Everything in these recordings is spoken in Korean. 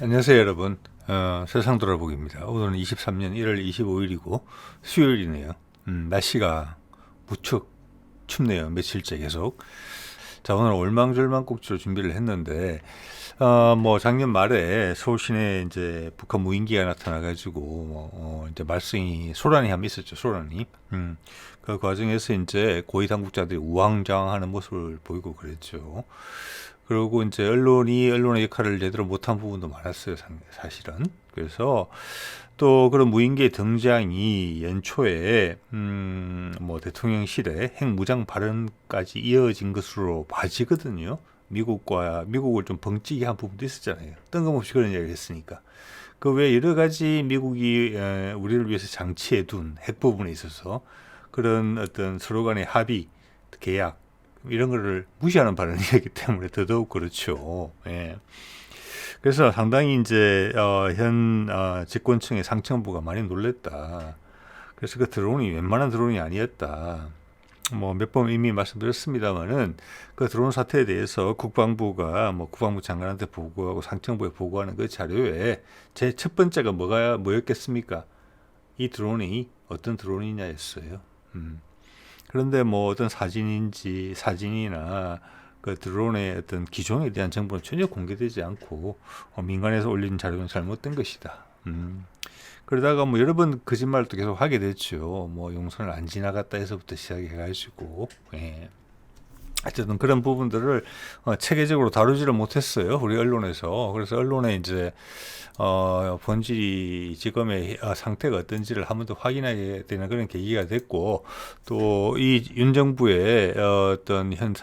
안녕하세요 여러분. 세상 돌아보기입니다. 오늘은 23년 1월 25일이고 수요일이네요. 날씨가 무척 춥네요. 며칠째 계속. 자, 오늘 올망졸망국지로 준비를 했는데 뭐 작년 말에 서울 시내에 이제 북한 무인기가 나타나가지고 이제 말썽이 소란이 한번 있었죠. 소란이. 그 과정에서 이제 고위 당국자들이 우왕좌왕하는 모습을 보이고 그랬죠. 그리고 이제 언론의 역할을 제대로 못한 부분도 많았어요, 사실은. 그래서 또 그런 무인기의 등장이 연초에 뭐 대통령실의 핵무장 발언까지 이어진 것으로 봐지거든요. 미국을 좀 벙찌게 한 부분도 있었잖아요. 뜬금없이 그런 이야기를 했으니까. 그 외에 여러 가지 미국이 우리를 위해서 장치해 둔 핵 부분에 있어서 그런 어떤 서로 간의 합의, 계약 이런 거를 무시하는 발언이기 때문에 더더욱 그렇죠. 예. 그래서 상당히 이제 현 집권층의 상층부가 많이 놀랬다. 그래서 그 드론이 웬만한 드론이 아니었다. 뭐 몇 번 이미 말씀드렸습니다만은 그 드론 사태에 대해서 국방부가 뭐 국방부 장관한테 보고하고 상층부에 보고하는 그 자료에 제 첫 번째가 뭐였겠습니까? 이 드론이 어떤 드론이냐였어요. 그런데 뭐 어떤 사진이나 그 드론의 어떤 기종에 대한 정보는 전혀 공개되지 않고 민간에서 올린 자료는 잘못된 것이다. 그러다가 뭐 여러 번 거짓말도 계속 하게 됐죠. 뭐 용선을 안 지나갔다 해서부터 시작해가지고 어쨌든 그런 부분들을 체계적으로 다루지를 못했어요. 우리 언론에서. 그래서 언론에 이제 본질이 지금의 상태가 어떤지를 한 번 더 확인하게 되는 그런 계기가 됐고, 또 이 윤 정부의 어떤 현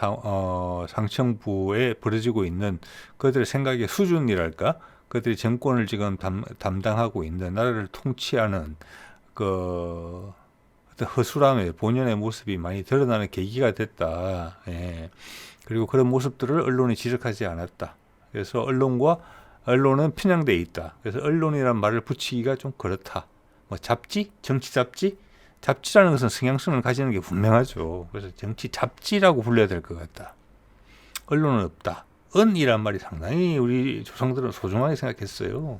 상층부에 벌어지고 있는 그들의 생각의 수준이랄까, 그들이 정권을 지금 담당하고 있는 나라를 통치하는 그 어떤 허술함의 본연의 모습이 많이 드러나는 계기가 됐다. 예. 그리고 그런 모습들을 언론이 지적하지 않았다. 그래서 언론은 편향돼 있다. 그래서 언론이란 말을 붙이기가 좀 그렇다. 뭐 잡지, 정치 잡지, 잡지라는 것은 성향성을 가지는 게 분명하죠. 그래서 정치 잡지라고 불러야 될 것 같다. 언론은 없다. 언이란 말이 상당히 우리 조상들은 소중하게 생각했어요.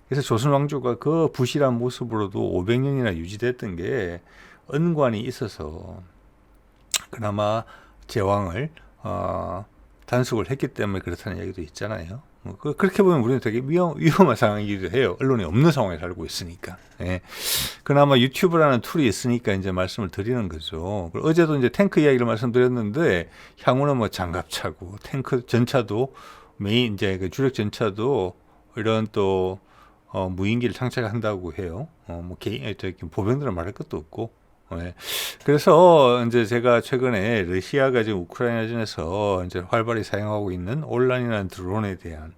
그래서 조선 왕조가 그 부실한 모습으로도 500년이나 유지됐던 게 언관이 있어서 그나마 제왕을 단속을 했기 때문에 그렇다는 얘기도 있잖아요. 그렇게 보면 우리는 되게 위험한 상황이기도 해요. 언론이 없는 상황에 살고 있으니까. 예. 그나마 유튜브라는 툴이 있으니까 이제 말씀을 드리는 거죠. 어제도 이제 탱크 이야기를 말씀드렸는데 향후는 뭐 장갑 차고 탱크 전차도 메인 이제 그 주력 전차도 이런 또 무인기를 장착한다고 해요. 뭐 보병들은 말할 것도 없고. 네. 그래서 이제 제가 최근에 러시아가 지금 우크라이나전에서 이제 활발히 사용하고 있는 올란이라는 드론에 대한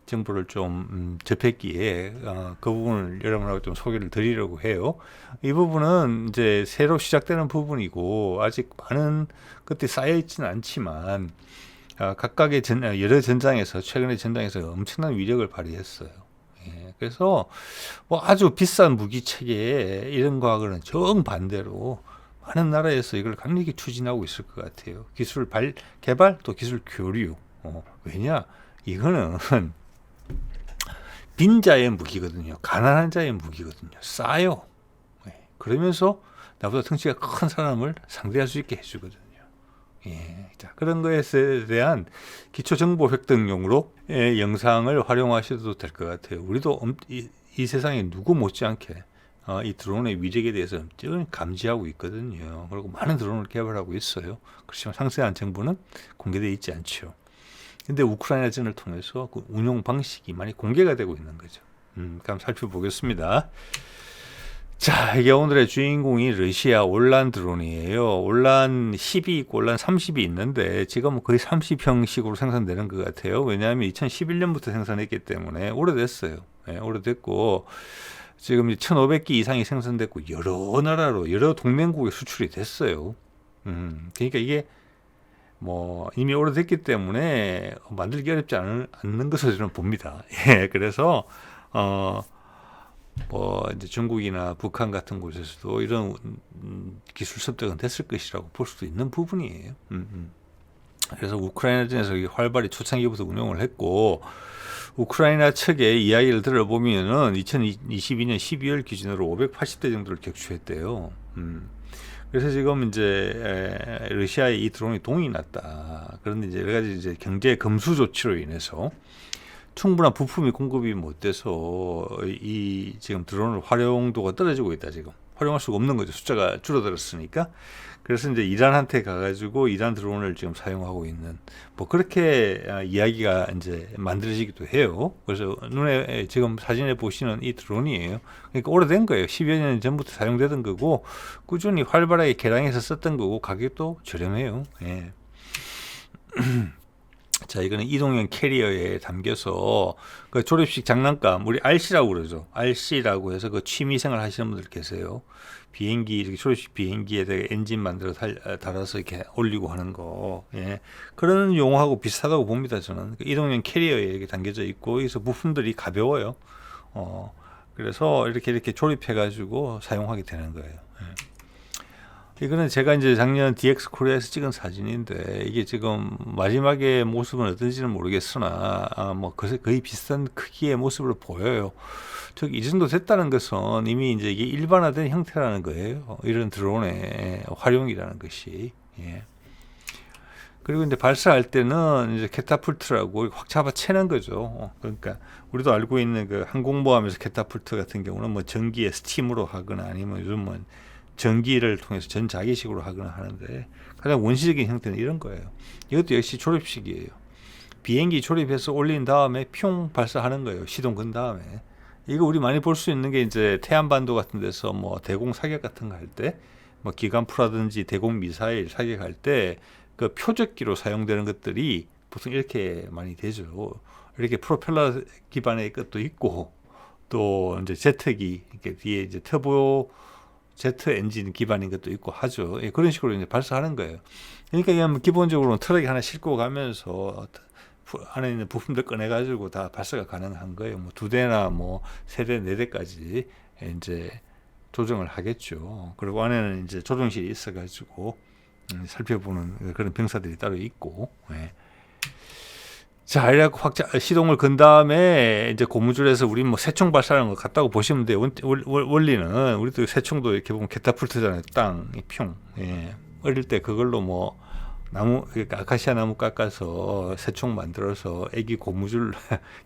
정보를 좀 접했기에 그 부분을 여러분하고 좀 소개를 드리려고 해요. 이 부분은 이제 새로 시작되는 부분이고 아직 많은 것들이 쌓여 있지는 않지만 각각의 여러 전장에서 최근의 전장에서 엄청난 위력을 발휘했어요. 예, 그래서 뭐 아주 비싼 무기 체계 이런 거하고는 정반대로 많은 나라에서 이걸 강력히 추진하고 있을 것 같아요. 기술 개발 또 기술 교류. 왜냐? 이거는 빈자의 무기거든요. 가난한 자의 무기거든요. 싸요. 예, 그러면서 나보다 덩치가 큰 사람을 상대할 수 있게 해주거든요. 예, 자, 그런 것에 대한 기초 정보 획득용으로 영상을 활용하셔도 될 것 같아요. 우리도 이 세상에 누구 못지않게 이 드론의 위력에 대해서 엄청 감지하고 있거든요. 그리고 많은 드론을 개발하고 있어요. 그렇지만 상세한 정보는 공개되어 있지 않죠. 근데 우크라이나전을 통해서 그 운용 방식이 많이 공개가 되고 있는 거죠. 그럼 살펴보겠습니다. 자, 이게 오늘의 주인공이 러시아 올란 드론이에요. 올란 10이 있고 올란 30이 있는데 지금 거의 30형식으로 생산되는 것 같아요. 왜냐하면 2011년부터 생산했기 때문에 오래됐어요. 네, 오래됐고 지금 1,500기 이상이 생산됐고 여러 나라로 여러 동맹국에 수출이 됐어요. 그러니까 이게 뭐 이미 오래됐기 때문에 만들기 어렵지 않는 것으로 저는 봅니다. 예, 그래서 뭐 이제 중국이나 북한 같은 곳에서도 이런 기술 습득은 됐을 것이라고 볼 수도 있는 부분이에요. 그래서 우크라이나전에서 활발히 초창기부터 운용을 했고, 우크라이나 측의 이야기를 들어보면은 2022년 12월 기준으로 580대 정도를 격추했대요. 그래서 지금 이제 러시아의 이 드론이 동이 났다. 그런데 이제 여러 가지 이제 경제 금수 조치로 인해서 충분한 부품이 공급이 못 돼서 이 지금 드론의 활용도가 떨어지고 있다. 지금 활용할 수가 없는 거죠. 숫자가 줄어들었으니까. 그래서 이제 이란한테 가가지고 이란 드론을 지금 사용하고 있는 뭐 그렇게 이야기가 이제 만들어지기도 해요. 그래서 눈에 지금 사진에 보시는 이 드론이에요. 그러니까 오래된 거예요. 10여 년 전부터 사용되던 거고 꾸준히 활발하게 개량해서 썼던 거고 가격도 저렴해요. 예. 자, 이거는 이동형 캐리어에 담겨서 그 졸업식 장난감, 우리 RC라고 그러죠. RC라고 해서 그 취미생활 하시는 분들 계세요. 비행기, 이렇게 졸업식 비행기에다가 엔진 만들어 달아서 이렇게 올리고 하는 거. 예. 그런 용어하고 비슷하다고 봅니다, 저는. 그 이동형 캐리어에 이렇게 담겨져 있고, 여기서 부품들이 가벼워요. 그래서 이렇게 조립해가지고 사용하게 되는 거예요. 예. 이거는 제가 이제 작년 DX 코리아에서 찍은 사진인데 이게 지금 마지막에 모습은 어떤지는 모르겠으나 뭐 거의 비슷한 크기의 모습으로 보여요. 즉 이 정도 됐다는 것은 이미 이제 이게 일반화된 형태라는 거예요. 이런 드론의 활용이라는 것이. 예. 그리고 이제 발사할 때는 이제 캐타풀트라고 확 잡아채는 거죠. 그러니까 우리도 알고 있는 그 항공모함에서 캐타풀트 같은 경우는 뭐 전기에 스팀으로 하거나 아니면 요즘은 전기를 통해서 전자기식으로 하거나 하는데 가장 원시적인 형태는 이런 거예요. 이것도 역시 조립식이에요. 비행기 조립해서 올린 다음에 뿅 발사하는 거예요. 시동 건 다음에. 이거 우리 많이 볼 수 있는 게 이제 태안반도 같은 데서 뭐 대공 사격 같은 거 할 때, 뭐 기관포라든지 대공 미사일 사격할 때 그 표적기로 사용되는 것들이 보통 이렇게 많이 되죠. 이렇게 프로펠러 기반의 것도 있고 또 이제 제트기 이렇게 뒤에 이제 터보 제트 엔진 기반인 것도 있고 하죠. 예, 그런 식으로 이제 발사하는 거예요. 그러니까 그냥 기본적으로 트럭에 하나 싣고 가면서 안에 있는 부품들 꺼내가지고 다 발사가 가능한 거예요. 뭐 2대나 뭐 3대, 4대까지 이제 조정을 하겠죠. 그리고 안에는 이제 조정실이 있어가지고 살펴보는 그런 병사들이 따로 있고. 예. 자, 이래갖고 시동을 건 다음에 이제 고무줄에서 우리 뭐 새총 발사하는 거 같다고 보시면 돼요. 원리는 우리도 새총도 이렇게 보면 게타풀트잖아요. 땅, 평. 예. 어릴 때 그걸로 뭐 나무, 그러니까 아카시아 나무 깎아서 새총 만들어서 애기 고무줄,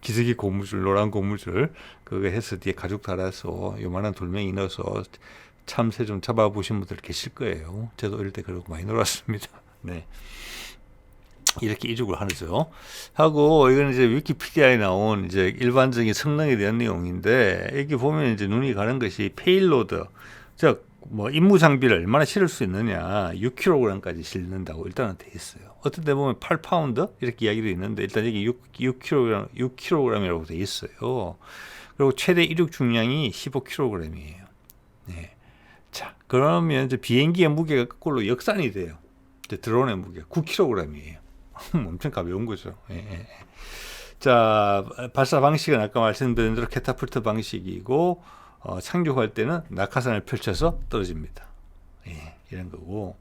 기저귀 고무줄, 노란 고무줄 그거 해서 뒤에 가죽 달아서 요만한 돌멩이 넣어서 참새 좀 잡아보신 분들 계실 거예요. 저도 어릴 때 그러고 많이 놀았습니다. 네. 이렇게 이륙을 하죠. 하고 이건 이제 위키피디아에 나온 이제 일반적인 성능에 대한 내용인데 여기 보면 이제 눈이 가는 것이 페일로드, 즉 뭐 임무 장비를 얼마나 실을 수 있느냐, 6kg까지 실는다고 일단은 돼 있어요. 어떤 데 보면 8파운드 이렇게 이야기도 있는데 일단 여기 6kg이라고 돼 있어요. 그리고 최대 이륙 중량이 15kg이에요. 네. 자, 그러면 이제 비행기의 무게가 거꾸로 역산이 돼요. 이제 드론의 무게가 9kg이에요. 엄청 가벼운 거죠. 예. 자, 발사 방식은 아까 말씀드린 대로 캐타풀트 방식이고 착륙할 때는 낙하산을 펼쳐서 떨어집니다. 예, 이런 거고.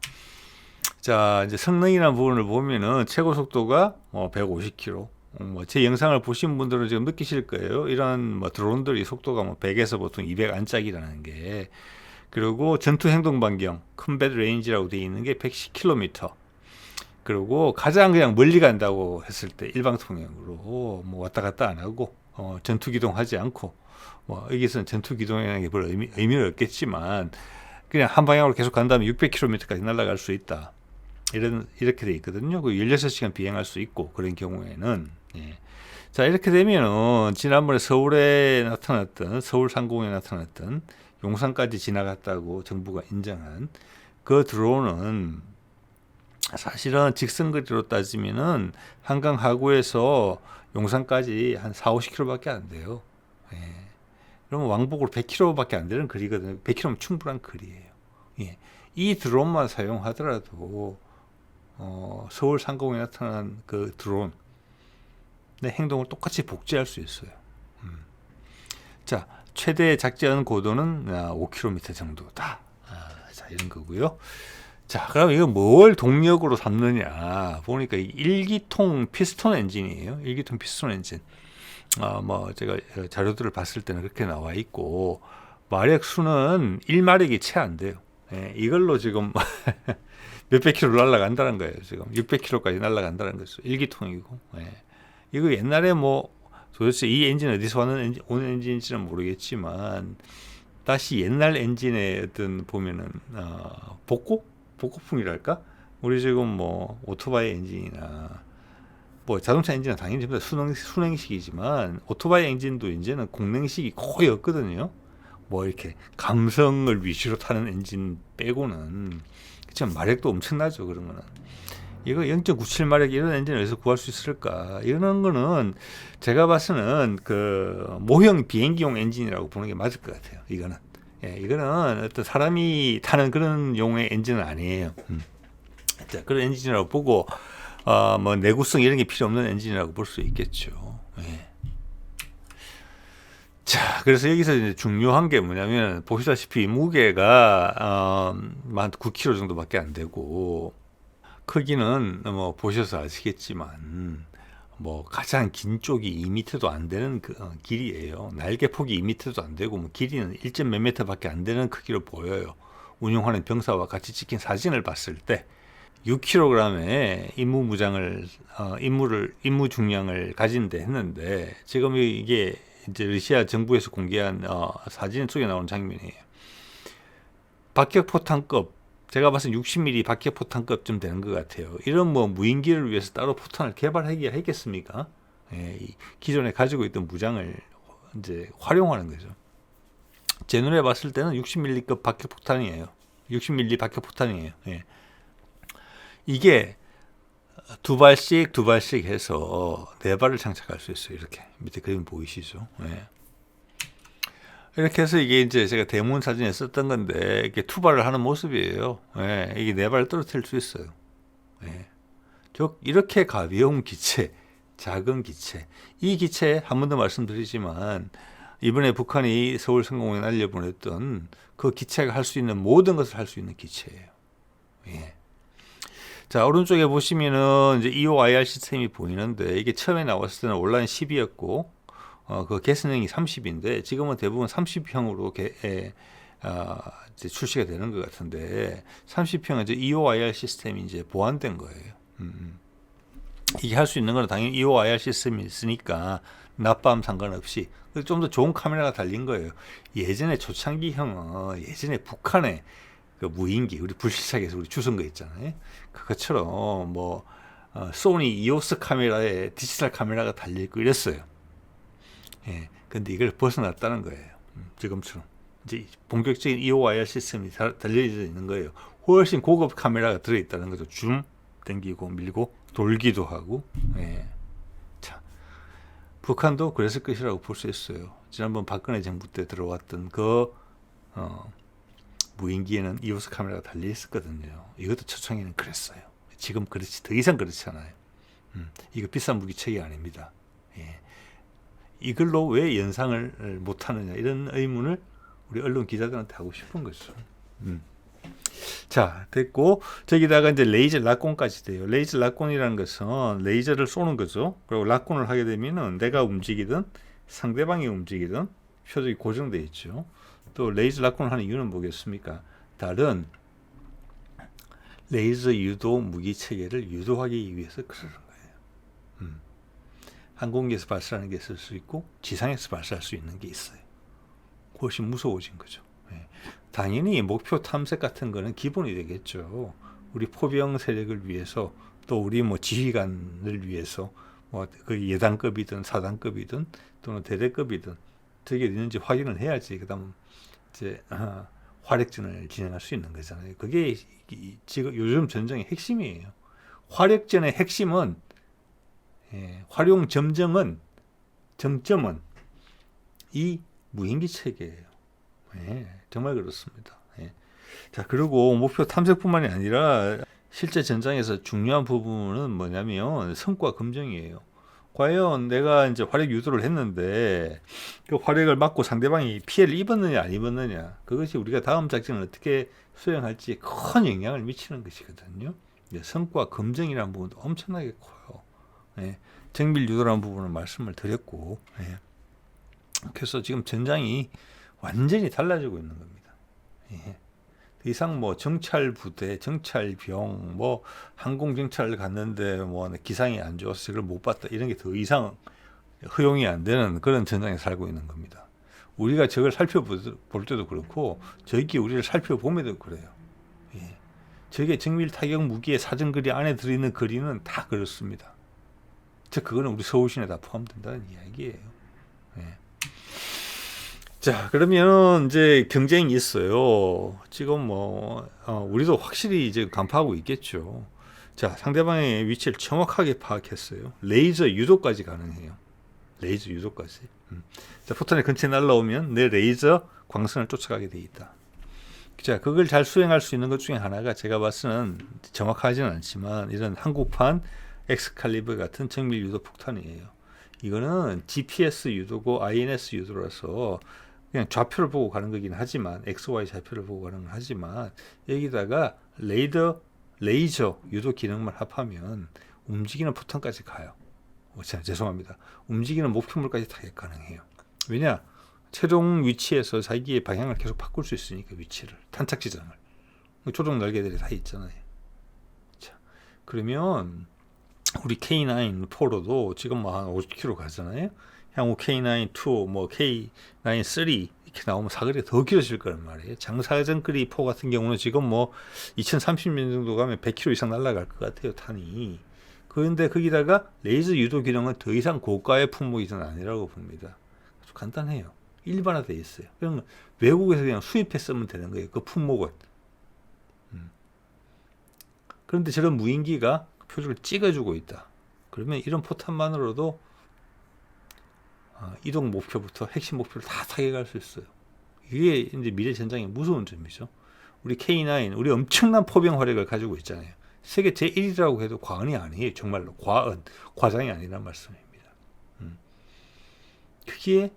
자, 이제 성능이라는 부분을 보면은 최고 속도가 150km. 제 영상을 보신 분들은 지금 느끼실 거예요. 이런 뭐 드론들이 속도가 100에서 보통 200 안짝이라는 게. 그리고 전투 행동 반경, 컴뱃 레인지라고 되어 있는 게 110km. 그리고 가장 그냥 멀리 간다고 했을 때 일방통행으로 뭐 왔다 갔다 안 하고 전투 기동하지 않고 뭐 여기서는 전투 기동이라는 게 별 의미는 없겠지만 그냥 한 방향으로 계속 간다면 600km까지 날아갈 수 있다. 이렇게 돼 있거든요. 그 16시간 비행할 수 있고 그런 경우에는 예. 자, 이렇게 되면은 지난번에 서울에 나타났던 서울 상공에 나타났던 용산까지 지나갔다고 정부가 인정한 그 드론은 사실은 직선거리로 따지면은 한강 하구에서 용산까지 한 4-50km밖에 안 돼요. 예. 그러면 왕복으로 100km밖에 안 되는 거리거든요. 100km면 충분한 거리예요. 예. 이 드론만 사용하더라도 서울 상공에 나타난 그 드론의 행동을 똑같이 복제할 수 있어요. 자, 최대 작전 고도는 5km 정도다. 자, 이런 거고요. 자, 그럼 이거 뭘 동력으로 삼느냐 보니까 일기통 피스톤 엔진이에요. 일기통 피스톤 엔진. 뭐 제가 자료들을 봤을 때는 그렇게 나와 있고 마력 수는 1마력이 채 안 돼요. 예, 이걸로 지금 몇백 킬로 날아간다는 거예요. 지금 600킬로까지 날아간다는 거죠. 일기통이고. 예. 이거 옛날에 뭐 도대체 이 엔진 어디서 오는 엔진인지는 모르겠지만 다시 옛날 엔진의 어떤 보면은 복고풍이랄까? 우리 지금 뭐 오토바이 엔진이나 뭐 자동차 엔진은 당연히 전부 다 순행식이지만 오토바이 엔진도 이제는 공랭식이 거의 없거든요. 뭐 이렇게 감성을 위주로 타는 엔진 빼고는 그렇지만 마력도 엄청나죠. 그런 거는 이거 0.97마력 이런 엔진을 어디서 구할 수 있을까? 이런 거는 제가 봐서는 그 모형 비행기용 엔진이라고 보는 게 맞을 것 같아요. 이거는 이거는 어떤 사람이 타는 그런 용의 엔진은 아니에요. 자, 그런 엔진이라고 보고 뭐 내구성 이런 게 필요 없는 엔진이라고 볼 수 있겠죠. 예. 자, 그래서 여기서 이제 중요한 게 뭐냐면 보시다시피 무게가 한 9kg 정도밖에 안 되고 크기는 뭐 보셔서 아시겠지만 뭐 가장 긴 쪽이 2m도 안 되는 길이에요. 날개 폭이 2m도 안 되고 뭐 길이는 1몇 m밖에 안 되는 크기로 보여요. 운용하는 병사와 같이 찍힌 사진을 봤을 때 6kg의 임무 중량을 가진데 했는데 지금 이게 이제 러시아 정부에서 공개한 사진 속에 나오는 장면이에요. 박격포탄급 제가 봐서 60mm 박격포탄급쯤 되는 것 같아요. 이런 뭐 무인기를 위해서 따로 포탄을 개발하겠습니까? 예, 이 기존에 가지고 있던 무장을 이제 활용하는 거죠. 제 눈에 봤을 때는 60mm급 박격포탄이에요. 60mm 박격포탄이에요. 예. 이게 두 발씩 해서 네 발을 장착할 수 있어요. 이렇게 밑에 그림 보이시죠? 예. 이렇게 해서 이게 이제 제가 대문 사진에 썼던 건데 이게 투발을 하는 모습이에요. 예. 이게 네 발을 떨어뜨릴 수 있어요. 예. 즉 이렇게 가벼운 기체, 작은 기체, 이 기체 한 번 더 말씀드리지만 이번에 북한이 서울 상공에 날려보냈던 그 기체가 할 수 있는 모든 것을 할 수 있는 기체예요. 예. 자, 오른쪽에 보시면은 이제 EOIR 시스템이 보이는데 이게 처음에 나왔을 때는 온라인 10이었고 그 개선형이 30인데 지금은 대부분 30형으로 이제 출시가 되는 것 같은데 30형은 이제 EOIR 시스템이 이제 보완된 거예요. 이게 할 수 있는 건 당연히 EOIR 시스템이 있으니까 낮밤 상관없이 좀 더 좋은 카메라가 달린 거예요. 예전에 초창기형은 예전에 북한에 그 무인기 우리 불시착해서 우리 주선 거 있잖아요. 그것처럼 뭐 소니 이오스 카메라에 디지털 카메라가 달려 있고 이랬어요. 예, 근데 이걸 벗어났다는 거예요. 지금처럼 이제 본격적인 EOIR 시스템이 달려 있는 거예요. 훨씬 고급 카메라가 들어 있다는 거죠. 줌 당기고 밀고 돌기도 하고. 예. 자, 북한도 그랬을 것이라고 볼 수 있어요. 지난번 박근혜 정부 때 들어왔던 그 무인기에는 이오스 카메라가 달려 있었거든요. 이것도 초창기에는 그랬어요. 지금 그렇지 더 이상 그렇지 않아요. 이거 비싼 무기체계 아닙니다. 예. 이걸로 왜 연상을 못하느냐 이런 의문을 우리 언론 기자들한테 하고 싶은 거죠. 자, 됐고 저기다가 이제 레이저 락곤까지 돼요. 레이저 락곤이라는 것은 레이저를 쏘는 거죠. 그리고 락곤을 하게 되면은 내가 움직이든 상대방이 움직이든 표적이 고정되어 있죠. 또 레이저 락곤을 하는 이유는 뭐겠습니까? 다른 레이저 유도 무기 체계를 유도하기 위해서 그러는 거예요. 항공기에서 발사하는 게 있을 수 있고 지상에서 발사할 수 있는 게 있어요. 훨씬 무서워진 거죠. 예. 당연히 목표 탐색 같은 거는 기본이 되겠죠. 우리 포병 세력을 위해서 또 우리 뭐 지휘관을 위해서 뭐 그 예단급이든 사단급이든 또는 대대급이든 저게 있는지 확인을 해야지 그다음 이제 화력전을 진행할 수 있는 거잖아요. 그게 지금 요즘 전쟁의 핵심이에요. 화력전의 핵심은 활용 정점은 이 무인기 체계예요. 정말 그렇습니다. 자, 그리고 목표 탐색뿐만이 아니라 실제 전장에서 중요한 부분은 뭐냐면 성과 검증이에요. 과연 내가 이제 활액 유도를 했는데 그 활액을 맞고 상대방이 피해를 입었느냐 안 입었느냐, 그것이 우리가 다음 작전을 어떻게 수행할지 큰 영향을 미치는 것이거든요. 성과 검증이라는 부분도 엄청나게 커요. 예, 정밀 유도라는 부분을 말씀을 드렸고, 예. 그래서 지금 전장이 완전히 달라지고 있는 겁니다. 예. 더 이상 뭐 정찰 부대, 정찰병, 뭐 항공 정찰을 갔는데 뭐 기상이 안 좋아서 그걸 못 봤다, 이런 게 더 이상 허용이 안 되는 그런 전장에 살고 있는 겁니다. 우리가 적을 살펴볼 때도 그렇고 적이 우리를 살펴보면도 그래요. 예. 적의 정밀 타격 무기의 사정거리 안에 들어있는 거리는 다 그렇습니다. 즉 그거는 우리 서울시내 다 포함된다는 이야기예요. 예. 자, 그러면 이제 경쟁이 있어요. 지금 뭐 우리도 확실히 이제 간파하고 있겠죠. 자, 상대방의 위치를 정확하게 파악했어요. 레이저 유도까지 가능해요. 레이저 유도까지. 자, 포탄이 근처에 날라오면 내 레이저 광선을 쫓아가게 돼 있다. 자, 그걸 잘 수행할 수 있는 것 중에 하나가 제가 봐서는 정확하지는 않지만 이런 한국판 엑스칼리버 같은 정밀 유도 폭탄이에요. 이거는 GPS 유도고 INS 유도라서 그냥 좌표를 보고 가는 거긴 하지만, XY 좌표를 보고 가는 건 하지만, 여기다가 레이저 유도 기능만 합하면 움직이는 포탄까지 가요. 자, 죄송합니다. 움직이는 목표물까지 타격 가능해요. 왜냐? 최종 위치에서 자기의 방향을 계속 바꿀 수 있으니까, 위치를, 탄착 지점을. 조종 날개들이 다 있잖아요. 자, 그러면 우리 K9-4로도 지금 뭐 한 50km 가잖아요. 향후 K9-2, 뭐 K9-3 이렇게 나오면 사거리가 더 길어질 거란 말이에요. 장사정거리 포 같은 경우는 지금 뭐 2030년 정도 가면 100km 이상 날아갈 것 같아요, 탄이. 그런데 거기다가 레이저 유도 기능은 더 이상 고가의 품목이 아니라고 봅니다. 아주 간단해요. 일반화되어 있어요. 그러면 외국에서 그냥 수입해 쓰면 되는 거예요, 그 품목은. 그런데 저런 무인기가 표적을 찍어주고 있다. 그러면 이런 포탄만으로도 이동 목표부터 핵심 목표를 다 타격할 수 있어요. 이게 이제 미래 전장의 무서운 점이죠. 우리 K9, 우리 엄청난 포병 화력을 가지고 있잖아요. 세계 제1위라고 해도 과언이 아니에요. 정말로 과장이 아니란 말씀입니다. 그게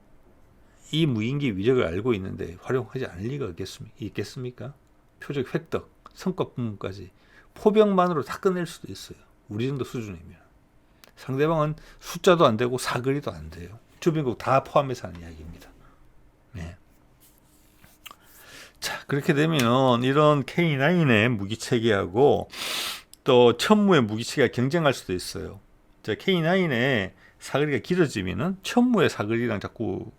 이 무인기 위력을 알고 있는데 활용하지 않을 리가 있겠습니까? 표적 획득, 성과 부문까지 포병만으로 다 끝낼 수도 있어요. 우리 정도 수준이면. 상대방은 숫자도 안 되고 사거리도 안 돼요. 주변국 다 포함해서 하는 이야기입니다. 네. 자, 그렇게 되면 이런 K9의 무기체계하고 또 천무의 무기체계가 경쟁할 수도 있어요. 자, K9의 사거리가 길어지면은 천무의 사거리랑 자꾸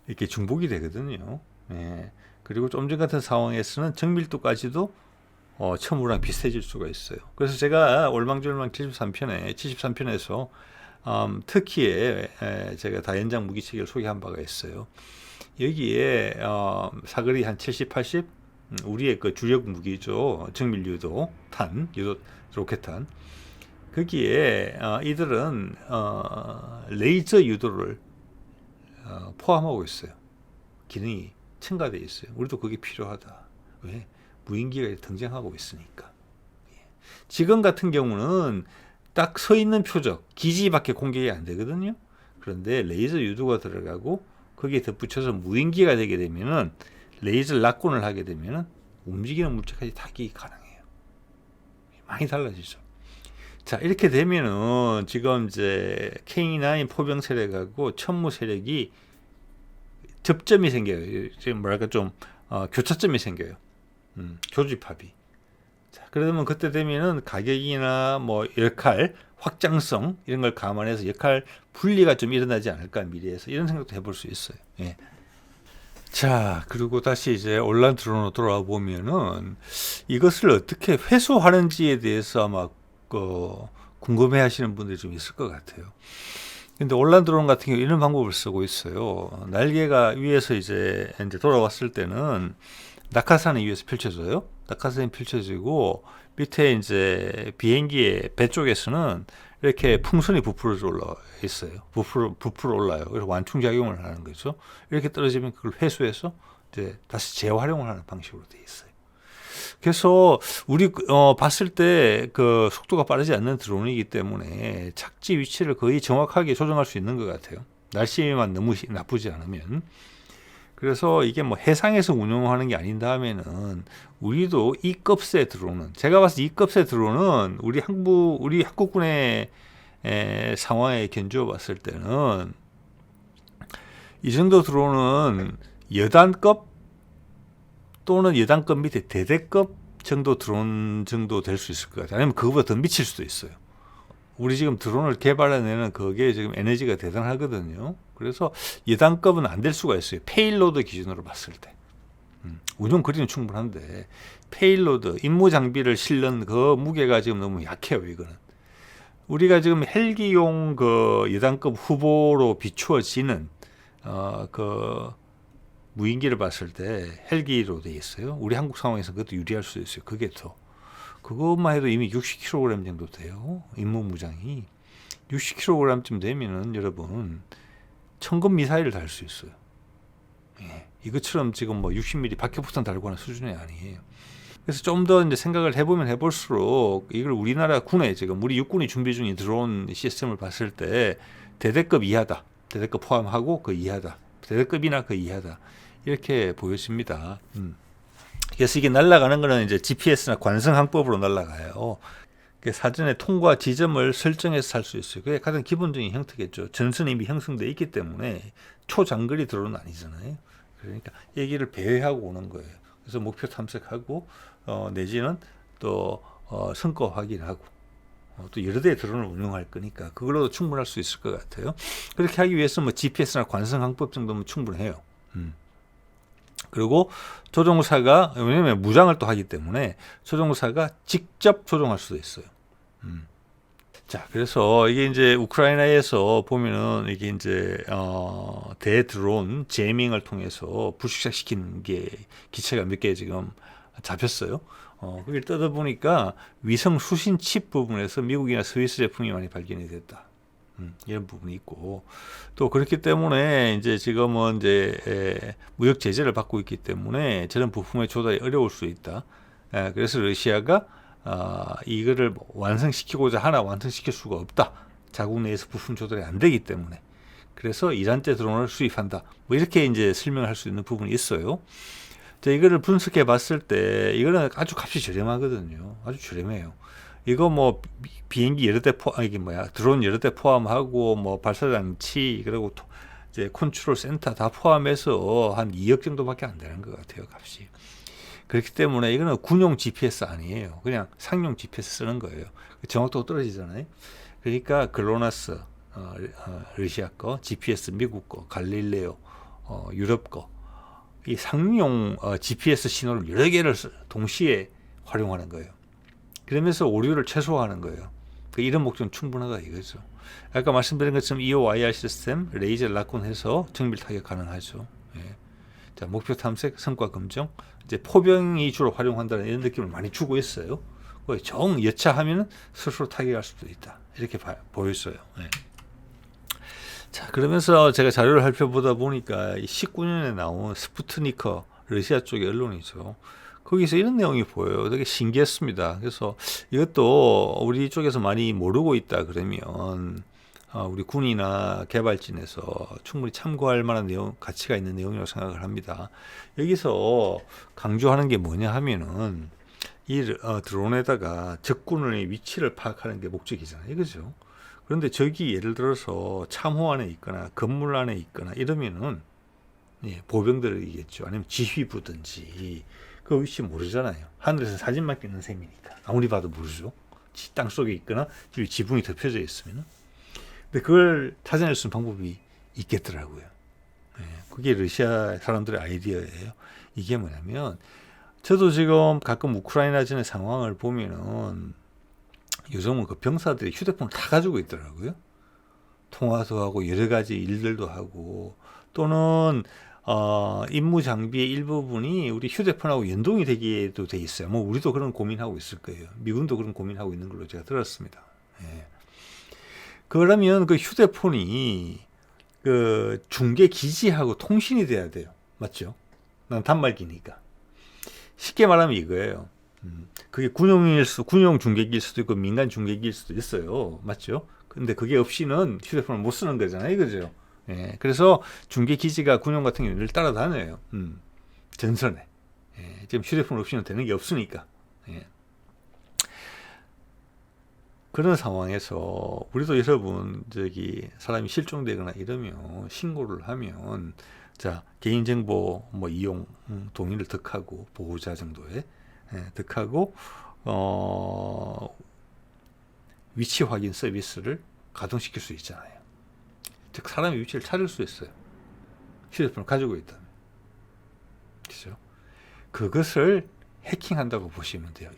이렇게 중복이 되거든요. 네. 그리고 좀 전 같은 상황에서는 정밀도까지도 천무랑 비슷해질 수가 있어요. 그래서 제가 올망졸망 73편에서 터키에 제가 다연장 무기체계를 소개한 바가 있어요. 여기에 사거리 한 70, 80, 우리의 그 주력 무기죠. 정밀 유도 탄, 유도 로켓탄. 거기에 이들은 레이저 유도를 포함하고 있어요. 기능이 첨가되어 있어요. 우리도 그게 필요하다. 왜? 무인기가 등장하고 있으니까. 지금 같은 경우는 딱 서 있는 표적, 기지밖에 공격이 안 되거든요. 그런데 레이저 유도가 들어가고 거기에 덧붙여서 무인기가 되게 되면은, 레이저 낙곤을 하게 되면은 움직이는 물체까지 타격이 가능해요. 많이 달라지죠. 자, 이렇게 되면은 지금 이제 K9 포병 세력하고 천무 세력이 접점이 생겨요. 지금 뭐랄까 좀 교차점이 생겨요. 교집합이. 자, 그러면 그때 되면은 가격이나 뭐 역할 확장성 이런 걸 감안해서 역할 분리가 좀 일어나지 않을까, 미래에서 이런 생각도 해볼 수 있어요. 예. 자, 그리고 다시 이제 온라인 드론으로 돌아와 보면은 이것을 어떻게 회수하는지에 대해서 아마 궁금해하시는 분들이 좀 있을 것 같아요. 근데 온라인 드론 같은 경우 이런 방법을 쓰고 있어요. 날개가 위에서 이제 돌아왔을 때는 낙하산이 위에서 펼쳐져요. 낙하산이 펼쳐지고 밑에 이제 비행기의 배 쪽에서는 이렇게 풍선이 부풀어 올라 있어요. 부풀어 올라요. 그래서 완충 작용을 하는 거죠. 이렇게 떨어지면 그걸 회수해서 이제 다시 재활용을 하는 방식으로 되어 있어요. 그래서 우리 봤을 때 그 속도가 빠르지 않는 드론이기 때문에 착지 위치를 거의 정확하게 조정할 수 있는 것 같아요. 날씨만 너무 나쁘지 않으면. 그래서 이게 뭐 해상에서 운용하는 게 아닌 다음에는 우리도 이 급의 드론은, 제가 봤을 때 이 급의 드론은 우리 한국군의 상황에 견주어 봤을 때는 이 정도 드론은 여단급 또는 여단급 밑에 대대급 정도 드론 정도 될 수 있을 것 같아요. 아니면 그거보다 더 미칠 수도 있어요. 우리 지금 드론을 개발해내는 그게 지금 에너지가 대단하거든요. 그래서 여단급은 안 될 수가 있어요. 페일로드 기준으로 봤을 때. 운용 거리는 충분한데 페일로드, 임무 장비를 실는 그 무게가 지금 너무 약해요. 이거는. 우리가 지금 헬기용 그 여단급 후보로 비추어지는 그 무인기를 봤을 때 헬기로 돼 있어요. 우리 한국 상황에서 그것도 유리할 수 있어요. 그게 더. 그것만 해도 이미 60kg 정도 돼요. 임무 무장이. 60kg쯤 되면은 여러분 천금 미사일을 달 수 있어요. 예. 이것처럼 지금 뭐 60mm 박격포탄 달고 하는 수준이 아니에요. 그래서 좀 더 이제 생각을 해보면 해볼수록 이걸 우리나라 군에 지금 우리 육군이 준비 중인 드론 시스템을 봤을 때 대대급 이하다. 대대급 포함하고 그 이하다. 대대급이나 그 이하다. 이렇게 보여집니다. 그래서 이게 날아가는 거는 이제 GPS나 관성 항법으로 날아가요. 사전에 통과 지점을 설정해서 살 수 있어요. 그게 가장 기본적인 형태겠죠. 전선이 이미 형성되어 있기 때문에 초장거리 드론은 아니잖아요. 그러니까 얘기를 배회하고 오는 거예요. 그래서 목표 탐색하고 내지는 또 성과 확인하고 또 여러 대의 드론을 운용할 거니까 그걸로도 충분할 수 있을 것 같아요. 그렇게 하기 위해서 뭐 GPS나 관성 항법 정도면 충분해요. 그리고 조종사가, 왜냐면 무장을 또 하기 때문에 조종사가 직접 조종할 수도 있어요. 자, 그래서 이게 이제 우크라이나에서 보면은 이게 이제 대드론 제밍을 통해서 불식시킨 게 기체가 몇 개 지금 잡혔어요. 그걸 뜯어보니까 위성 수신 칩 부분에서 미국이나 스위스 제품이 많이 발견이 됐다. 이런 부분이 있고, 또 그렇기 때문에 이제 지금은 이제 무역 제재를 받고 있기 때문에 저런 부품의 조달이 어려울 수 있다. 그래서 러시아가 이거를 완성시키고자 하나 완성시킬 수가 없다. 자국 내에서 부품 조달이 안 되기 때문에. 그래서 이란제 드론을 수입한다. 뭐 이렇게 이제 설명할 수 있는 부분이 있어요. 이거를 분석해 봤을 때 이거는 아주 값이 저렴하거든요. 아주 저렴해요. 이거 뭐 비행기 여러 대 드론 여러 대 포함하고 뭐 발사장치 그리고 이제 컨트롤 센터 다 포함해서 한 2억 정도밖에 안 되는 것 같아요, 값이. 그렇기 때문에 이거는 군용 GPS 아니에요. 그냥 상용 GPS 쓰는 거예요. 정확도가 떨어지잖아요. 그러니까 글로나스 러시아 거, GPS 미국 거, 갈릴레오 유럽 거, 이 상용 GPS 신호를 여러 개를 동시에 활용하는 거예요. 그러면서 오류를 최소화하는 거예요. 이런 목적은 충분하다 이거죠. 아까 말씀드린 것처럼 EOIR 시스템, 레이저 라콘해서 정밀 타격 가능하죠. 예. 자, 목표 탐색, 성과 검정, 이제 포병이 주로 활용한다는 이런 느낌을 많이 주고 있어요. 정 여차하면 스스로 타격할 수도 있다. 이렇게 보였어요. 예. 자, 그러면서 제가 자료를 살펴보다 보니까 19년에 나온 스푸트니커 러시아 쪽의 언론이죠. 거기서 이런 내용이 보여요. 되게 신기했습니다. 그래서 이것도 우리 쪽에서 많이 모르고 있다 그러면 우리 군이나 개발진에서 충분히 참고할 만한 내용, 가치가 있는 내용이라고 생각을 합니다. 여기서 강조하는 게 뭐냐 하면은 이 드론에다가 적군의 위치를 파악하는 게 목적이잖아요. 그죠? 그런데 저기 예를 들어서 참호 안에 있거나 건물 안에 있거나 이러면은 보병들이겠죠. 아니면 지휘부든지 그 위치 모르잖아요. 하늘에서 사진만 찍는 셈이니까 아무리 봐도 모르죠. 땅 속에 있거나 지붕이 덮여져 있으면. 근데 그걸 찾아낼 수 있는 방법이 있겠더라고요. 그게 러시아 사람들의 아이디어예요. 이게 뭐냐면 저도 지금 가끔 우크라이나전의 상황을 보면은 요즘은 그 병사들이 휴대폰을 다 가지고 있더라고요. 통화도 하고 여러 가지 일들도 하고 또는 임무 장비의 일부분이 우리 휴대폰하고 연동이 되기에도 돼 있어요. 뭐 우리도 그런 고민하고 있을 거예요. 미군도 그런 고민하고 있는 걸로 제가 들었습니다. 예. 그러면 그 휴대폰이 그 중계 기지하고 통신이 돼야 돼요. 맞죠? 난 단말기니까. 쉽게 말하면 이거예요. 그게 군용 중계기일 수도 있고 민간 중계기일 수도 있어요. 맞죠? 근데 그게 없이는 휴대폰을 못 쓰는 거잖아요. 그죠? 예, 그래서 중계기지가 군용 같은 경우는 늘 따라다녀요. 전선에. 예, 지금 휴대폰 없이는 되는 게 없으니까. 예. 그런 상황에서 우리도 여러분 사람이 실종되거나 이러면 신고를 하면 자 개인정보 뭐 이용 동의를 득하고 보호자 정도에 득하고 위치 확인 서비스를 가동시킬 수 있잖아요. 즉 사람의 위치를 찾을 수 있어요. 휴대폰을 가지고 있다면. 그렇죠? 그것을 해킹한다고 보시면 돼요.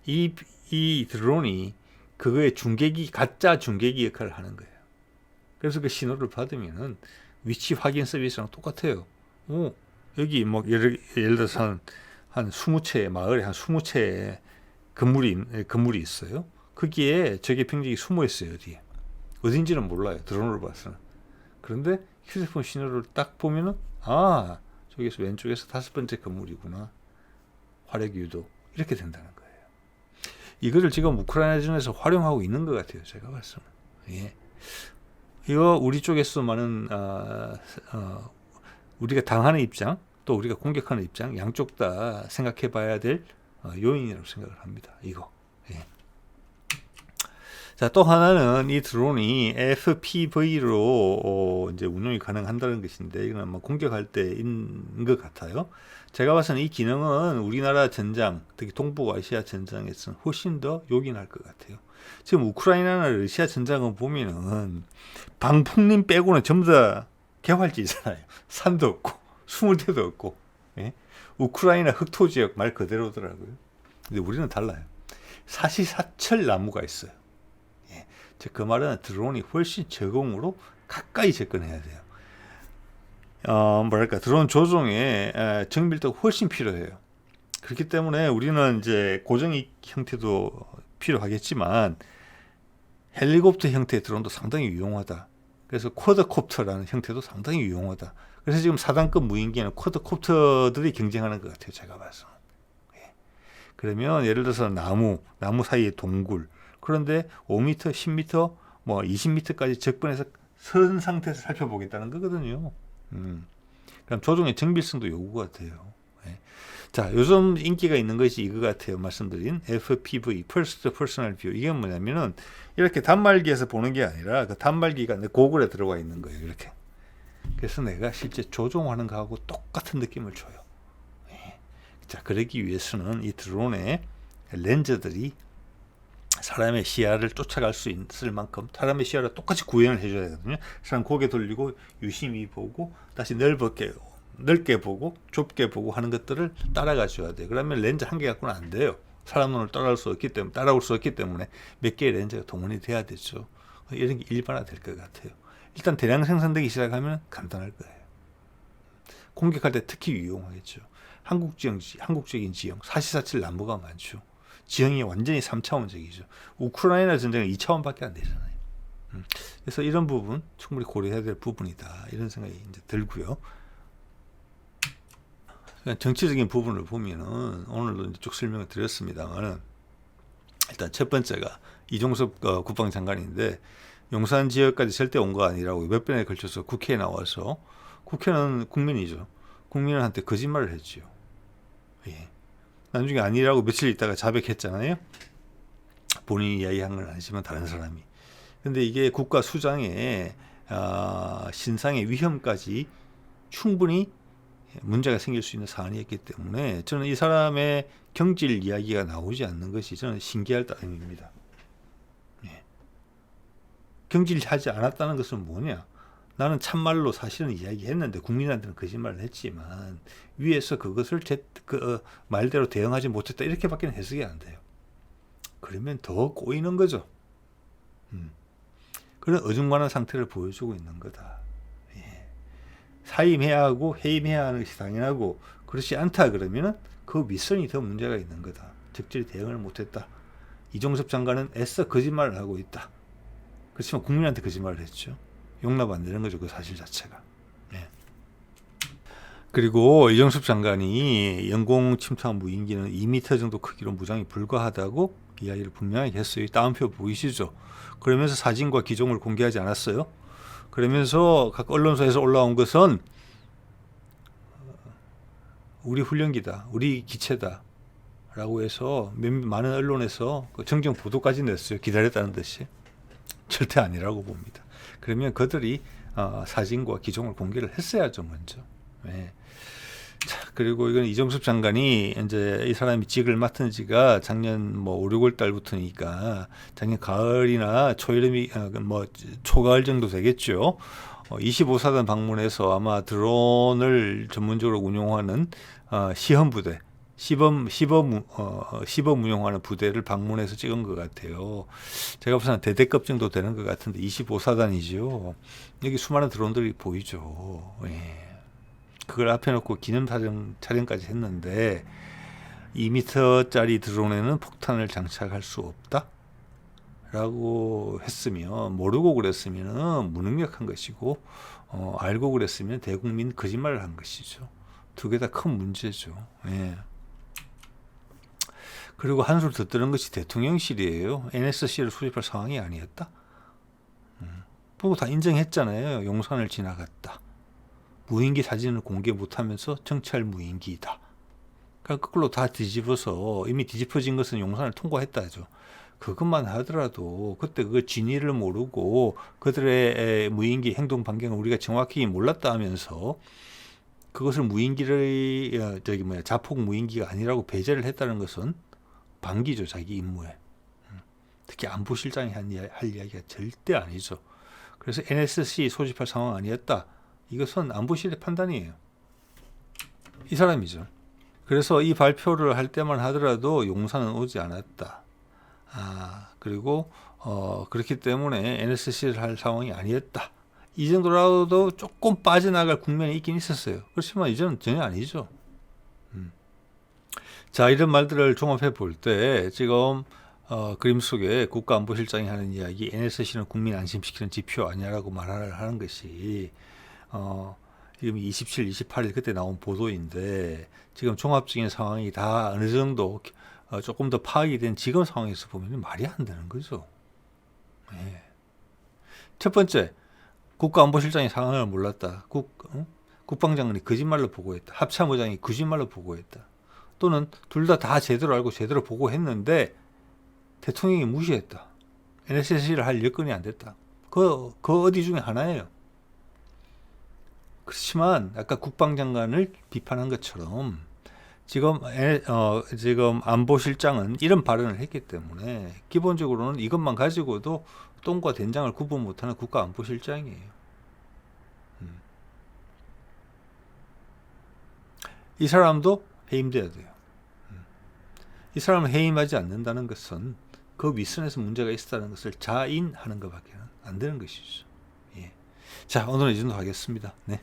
이 드론이 그거의 가짜 중계기 역할을 하는 거예요. 그래서 그 신호를 받으면은 위치 확인 서비스랑 똑같아요. 여기 뭐 예를 들어서 한 20채 마을에 한 20채의 건물이 있어요. 거기에 적의 병력이 숨어 있어요. 어딘지는 몰라요. 드론으로 봐서는. 그런데 휴대폰 신호를 딱 보면은 저기서 왼쪽에서 5번째 건물이구나. 화력 유도 이렇게 된다는 거예요. 이거를 지금 우크라이나전에서 활용하고 있는 것 같아요. 제가 봤으면. 예. 이거 우리 쪽에서 많은 우리가 당하는 입장 또 우리가 공격하는 입장 양쪽 다 생각해 봐야 될 요인이라고 생각을 합니다. 이거. 예. 자, 또 하나는 이 드론이 FPV로 이제 운용이 가능한다는 것인데 이건 아마 공격할 때 있는 것 같아요. 제가 봐서는 이 기능은 우리나라 전장, 특히 동북아시아 전장에서는 훨씬 더 요긴할 것 같아요. 지금 우크라이나나 러시아 전장을 보면은 방풍림 빼고는 전부 다 개활지잖아요. 산도 없고 숨을 데도 없고. 예? 우크라이나 흑토 지역 말 그대로더라고요. 근데 우리는 달라요. 사시사철 나무가 있어요. 예. 즉 그 말은 드론이 훨씬 저공으로 가까이 접근해야 돼요. 드론 조종에 정밀도가 훨씬 필요해요. 그렇기 때문에 우리는 이제 고정익 형태도 필요하겠지만 헬리콥터 형태의 드론도 상당히 유용하다. 그래서 쿼드콥터라는 형태도 상당히 유용하다. 그래서 지금 4단급 무인기에는 쿼드콥터들이 경쟁하는 것 같아요. 제가 봐서. 예. 그러면 예를 들어서 나무 사이에 동굴. 그런데 5m, 10m, 뭐 20m까지 접근해서 선 상태에서 살펴보겠다는 거거든요. 그럼 조종의 정밀성도 요구가 돼요. 예. 자, 요즘 인기가 있는 것이 이거 같아요. 말씀드린 FPV, First Personal View. 이게 뭐냐면은 이렇게 단말기에서 보는 게 아니라 그 단말기가 내 고글에 들어가 있는 거예요. 이렇게. 그래서 내가 실제 조종하는 거하고 똑같은 느낌을 줘요. 예. 자, 그러기 위해서는 이 드론의 렌즈들이 사람의 시야를 쫓아갈 수 있을 만큼 사람의 시야를 똑같이 구현을 해줘야 되거든요. 사람 고개 돌리고 유심히 보고 다시 넓게 보고 좁게 보고 하는 것들을 따라가 줘야 돼요. 그러면 렌즈 한 개 갖고는 안 돼요. 사람 눈을 따라올 수 없기 때문에 몇 개의 렌즈가 동원이 돼야 되죠. 이런 게 일반화 될 것 같아요. 일단 대량 생산되기 시작하면 간단할 거예요. 공격할 때 특히 유용하겠죠. 한국적인 지형, 사시사철 나무가 많죠. 지형이 완전히 3차원적이죠. 우크라이나 전쟁은 2차원밖에 안 되잖아요. 그래서 이런 부분 충분히 고려해야 될 부분이다. 이런 생각이 이제 들고요. 정치적인 부분을 보면은 오늘도 이제 쭉 설명을 드렸습니다만은 일단 첫 번째가 이종섭 국방장관인데 용산 지역까지 절대 온 거 아니라고 몇 번에 걸쳐서 국회에 나와서 국회는 국민이죠. 국민한테 거짓말을 했지요. 예. 나중에 아니라고 며칠 있다가 자백했잖아요. 본인이 이야기한 건 아니지만 다른 사람이. 근데 이게 국가 수장의 신상의 위험까지 충분히 문제가 생길 수 있는 사안이었기 때문에 저는 이 사람의 경질 이야기가 나오지 않는 것이 저는 신기할 따름입니다. 예. 경질하지 않았다는 것은 뭐냐? 나는 참말로 사실은 이야기했는데 국민한테는 거짓말을 했지만 위에서 그것을 말대로 대응하지 못했다 이렇게밖에 해석이 안 돼요. 그러면 더 꼬이는 거죠. 그런 어중간한 상태를 보여주고 있는 거다. 예. 사임해야 하고 해임해야 하는 것이 당연하고 그렇지 않다 그러면은 그 윗선이 더 문제가 있는 거다. 적절히 대응을 못했다. 이종섭 장관은 애써 거짓말을 하고 있다. 그렇지만 국민한테 거짓말을 했죠. 용납 안 되는 거죠. 그 사실 자체가. 네. 그리고 이정섭 장관이 영공 침투한 무인기는 2m 정도 크기로 무장이 불가하다고 이야기를 분명하게 했어요. 다운표 보이시죠? 그러면서 사진과 기종을 공개하지 않았어요. 그러면서 각 언론사에서 올라온 것은 우리 훈련기다, 우리 기체다 라고 해서 많은 언론에서 정정 보도까지 냈어요. 기다렸다는 듯이. 절대 아니라고 봅니다. 그러면 그들이 사진과 기종을 공개를 했어야죠, 먼저. 네. 자, 그리고 이건 이정섭 장관이 이제 이 사람이 직을 맡은 지가 작년 뭐 5, 6월 달부터니까 작년 가을이나 초여름이 뭐 초가을 정도 되겠죠. 25사단 방문해서 아마 드론을 전문적으로 운용하는 시험 부대, 시범 운용하는 부대를 방문해서 찍은 것 같아요. 제가 보기에는 대대급 정도 되는 것 같은데 25사단이죠. 여기 수많은 드론들이 보이죠. 예. 그걸 앞에 놓고 기념 촬영까지 했는데 2m짜리 드론에는 폭탄을 장착할 수 없다? 라고 했으면, 모르고 그랬으면 무능력한 것이고, 알고 그랬으면 대국민 거짓말을 한 것이죠. 두 개 다 큰 문제죠. 예. 그리고 한술 더 뜨는 것이 대통령실이에요. NSC를 수집할 상황이 아니었다? 보고 다 인정했잖아요. 용산을 지나갔다. 무인기 사진을 공개 못하면서 정찰 무인기이다. 그러니까 거꾸로 다 뒤집어서 이미 뒤집어진 것은 용산을 통과했다죠. 그것만 하더라도 그때 그 진위를 모르고 그들의 무인기 행동 반경을 우리가 정확히 몰랐다 하면서 그것을 무인기를 자폭 무인기가 아니라고 배제를 했다는 것은 반기죠, 자기 임무에. 특히 안보실장이 할 이야기가 절대 아니죠. 그래서 NSC 소집할 상황 아니었다. 이것은 안보실의 판단이에요. 이 사람이죠. 그래서 이 발표를 할 때만 하더라도 용산은 오지 않았다. 그리고 그렇기 때문에 NSC를 할 상황이 아니었다. 이 정도라도 조금 빠져나갈 국면이 있긴 있었어요. 그렇지만 이제는 전혀 아니죠. 자, 이런 말들을 종합해 볼 때 지금 그림 속에 국가안보실장이 하는 이야기, NSC는 국민 안심시키는 지표 아니냐라고 말을 하는 것이 지금 27, 28일 그때 나온 보도인데 지금 종합적인 상황이 다 어느 정도 조금 더 파악이 된 지금 상황에서 보면 말이 안 되는 거죠. 네. 첫 번째, 국가안보실장이 상황을 몰랐다. 국방장관이 거짓말로 보고했다. 합참의장이 거짓말로 보고했다. 또는 둘 다 제대로 알고 제대로 보고했는데 대통령이 무시했다. NSC를 할 여건이 안 됐다. 그 어디 중에 하나예요. 그렇지만 아까 국방장관을 비판한 것처럼 지금 안보실장은 이런 발언을 했기 때문에 기본적으로는 이것만 가지고도 똥과 된장을 구분 못하는 국가안보실장이에요. 이 사람도 해임돼야 돼요. 이 사람을 해임하지 않는다는 것은 그 윗선에서 문제가 있었다는 것을 자인하는 것밖에 안 되는 것이죠. 예. 자, 오늘은 이 정도 하겠습니다. 네.